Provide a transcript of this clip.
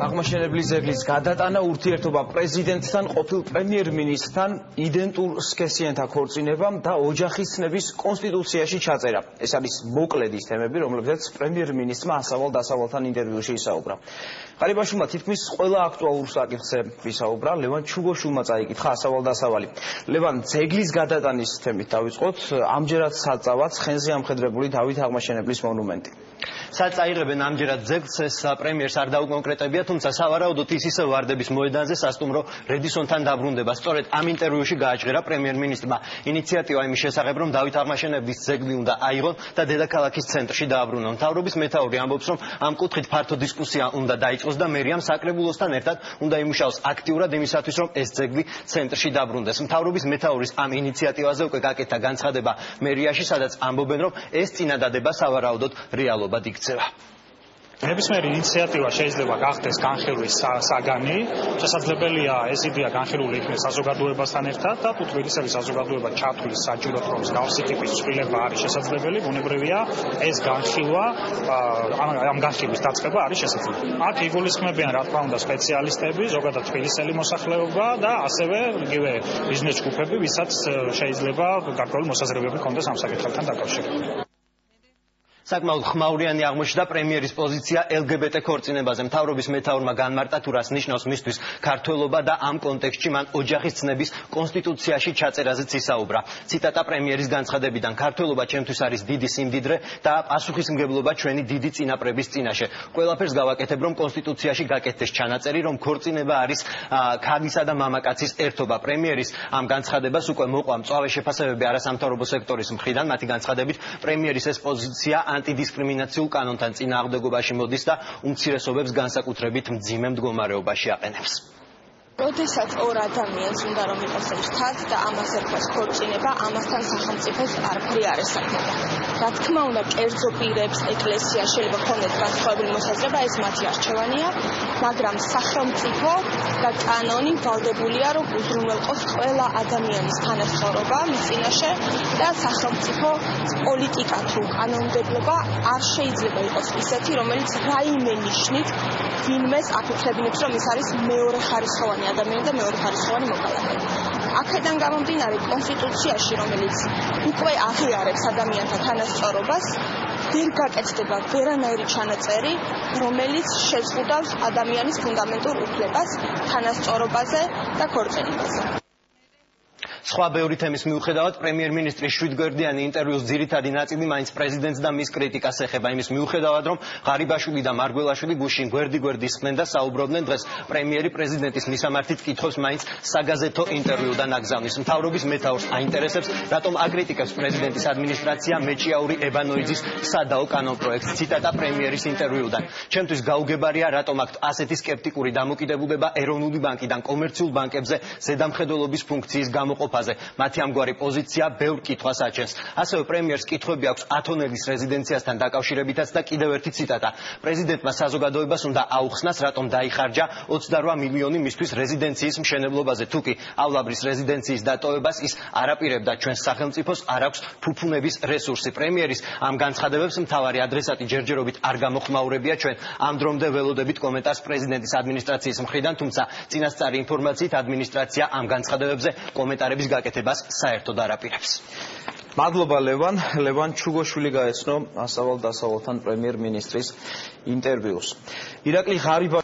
აღმაშენებლის ძეგლის გადატანა ურთიერთობა პრეზიდენტთან, ყოფილ პრემიერ-მინისტრთან, იდენტურ სქესიანთა ქორწინებამ და ოჯახის ცნების კონსტიტუციაში ჩაწერა. ეს არის მოკლედ ის თემები, რომლებზეც პრემიერ-მინისტრმა ასავალ-დასავალთან ინტერვიუში ისაუბრა. ყარიბაშვილმა თითქმის ყველა აქტუალურ საკითხზე ისაუბრა, ლევან ჩუგოშვილმა წაიკითხა ასავალ-დასავალი. ლევან, ძეგლის გადატანის თემით დავიწყოთ, ამჯერად საწავად ცხენზე ამხედრებული დავით აღმაშენებლის მონუმენტი. საწაიღებენ ამჯერად ძეგლს, ეს პრემიერს არ დაუკონკრეტებია, თუმცა სავარაუდოდ ის ისევ ვარდების მოედანზე სასტუმრო რედისონთან დაბრუნდება. სწორედ ამ ინტერვიუში გააჩღერა პრემიერ-მინისტრმა ინიციატივა იმის შესახებ, რომ დავით აღმაშენებლის ძეგლი უნდა აიღონ და დედაქალაქის ცენტრში დააბრუნონ. მთავრობის მეთაური ამბობს, რომ ამ კუთხით ფართო დისკუსია უნდა დაიწყოს და მერიამ საკრებულოსთან ერთად უნდა იმუშაოს აქტიურად იმისათვის, რომ ეს ძეგლი ცენტრში დაბრუნდეს. მთავრობის მეთაურის ამ ინიციატივაზე უკვე გაკეთდა განცხადება მერიაში, სადაც ამბობენ, რომ ეს წინადადება სავარაუდოდ რეალობად იქცევა. ნებისმიერი ინიციატივა შეიძლება გახდეს განხილვის საგანი, შესაძლებელია ეს იდეა განხილული იქნეს საზოგადოებასთან ერთად და თვითმფრინავი საზოგადოება ჩათვლის საჭიროდ, რომ მსგავსი ტიპის ცვლილება არის შესაძლებელი, ბუნებრივია ეს განხილვა, ამ განხილვის დაწყება არის შესაძლებელი. აქ იგულისხმებიან რა თქმა უნდა სპეციალისტები, ზოგადად თბილისელი მოსახლეობა და ასევე იგივე ბიზნეს ჯგუფები, ვისაც შეიძლება გარკვეული მოსაზრებები ჰქონდეს ამ საკითხებთან დაკავშირებით. საკმაოდ ხმაურიანი აღმოჩნდა პრემიერის პოზიცია LGBT ქორწინებაზე. მთავრობის მეთაურმა განმარტა, თუ რას ნიშნავს მისთვის ქართველობა და ამ კონტექსტში მან ოჯახის ცნების კონსტიტუციაში ჩაწერაზეც ისაუბრა. ციტატა პრემიერის განცხადებიდან: ქართველობა ჩემთვის არის დიდი სიმდიდრე და პასუხისმგებლობა ჩვენი დიდი წინაპრების წინაშე. ყველაფერს გავაკეთებ, რომ კონსტიტუციაში გაკეთდეს ჩანაწერი, რომ ქორწინება არის ქალისა და მამაკაცის ერთობა. პრემიერის ამ განცხადებას უკვე მოყვა მწვავე შეფასებები არასამთავრობო სექტორის მხრიდან. მათი განცხადებით, პრემიერის ეს პოზიცია ანტიდისკრიმინაციულ კანონთან წინააღმდეგობაში მოდის და უმცირესობებს განსაკუთრებით მძიმე მდგომარეობაში აყენებს. როდესაც ორ ადამიანს უნდა რომ იყოს ერთად და ამას ერქვა ქორწინება, ამასთან სახელმწიფოს არაფერი არ ესახება. რა თქმა უნდა, კერძო პირებს ეკლესია შეიძლება ქონდეს განსხვავებული მოსაზრება, ეს მათი არჩევანია, მაგრამ სახელმწიფო და კანონი ვალდებულია, რომ უზრუნველყოს ყველა ადამიანის თანასწორობა მის წინაშე და სახელმწიფო პოლიტიკა თუ კანონმდებლობა არ შეიძლება იყოს ისეთი, რომელიც რაიმე ნიშნით ვინმეს აფიქრებინებს, რომ ის არის მეორეხარისხოვანი ადამიანი და მეორეხარისხოვანი მოქალაქე. აქედან გამომდინარე კონსტიტუციაში, რომელიც უკვე აღიარებს ადამიანთა თანასწორობას, ვერ გაკეთდება ვერანაირი ჩანაწერი, რომელიც შეზღუდავს ადამიანის ფუნდამენტურ უფლებას თანასწორობაზე და ქორწინებაზე. სხვა ბევრი თემის მიუხედავად, პრემიერ-მინისტრის 7 გვერდიანი ინტერვიუს ძირითადი ნაწილი მაინც პრეზიდენტს და მის კრიტიკას ეხება. იმის მიუხედავად, რომ ღარიბაშვილი და მარგველაშვილი გუშინ გვერდი-გვერდი ისხდნენ და საუბრობდნენ, დღეს პრემიერი პრეზიდენტის მისამართით კითხვებს მაინც საგაზეთო ინტერვიუდან აგზავნის. მთავრობის მეთაურს აინტერესებს, რატომ აკრიტიკებს პრეზიდენტის ადმინისტრაცია მეჭიაური ებანოიძის სადაო კანონპროექტს. ციტატა პრემიერის ინტერვიუდან: ჩემთვის გაუგებარია, რატომ აქვთ ასეთი სკეპტიკური დამოკიდებულება ეროვნული ბანკიდან კომერციულ ბანკებზე ზედამხედველობის ფუნქციის გამოყოფაზე. მათი ამგვარი პოზიცია ბევრ კითხვას აჩენს. ასევე პრემიერს კითხვები აქვს ათონელის რეზიდენციასთან დაკავშირებითაც და კიდევ ერთი ციტატა: პრეზიდენტმა საზოგადოებას უნდა აუხსნას, რატომ დაიხარჯა 28 მილიონი მისთვის რეზიდენციის მშენებლობაზე. თუკიავლაბრის რეზიდენციის დატოვებას ის არ აპირებდა, ჩვენს სახელმწიფოს არ აქვს ფუფუნების რესურსი. პრემიერის ამ განცხადებებს მთავარი ადრესატი ჯერჯერობით არ გამოხმაურებია. ჩვენ ამ დრომდე ველოდებით კომენტარს პრეზიდენტის ადმინისტრაციის მხრიდან, თუმცა წინასწარი ინფორმაციით ადმინისტრაცია ამ განცხადებებზე კომენტარების გაკეთებას საერთოდ არ აპირებს. მადლობა ლევან ჩუგოშვილი გაეცნო ასავალ-დასავალთან პრემიერ-მინისტრის ინტერვიუს. ირაკლი ღარიბაშვილი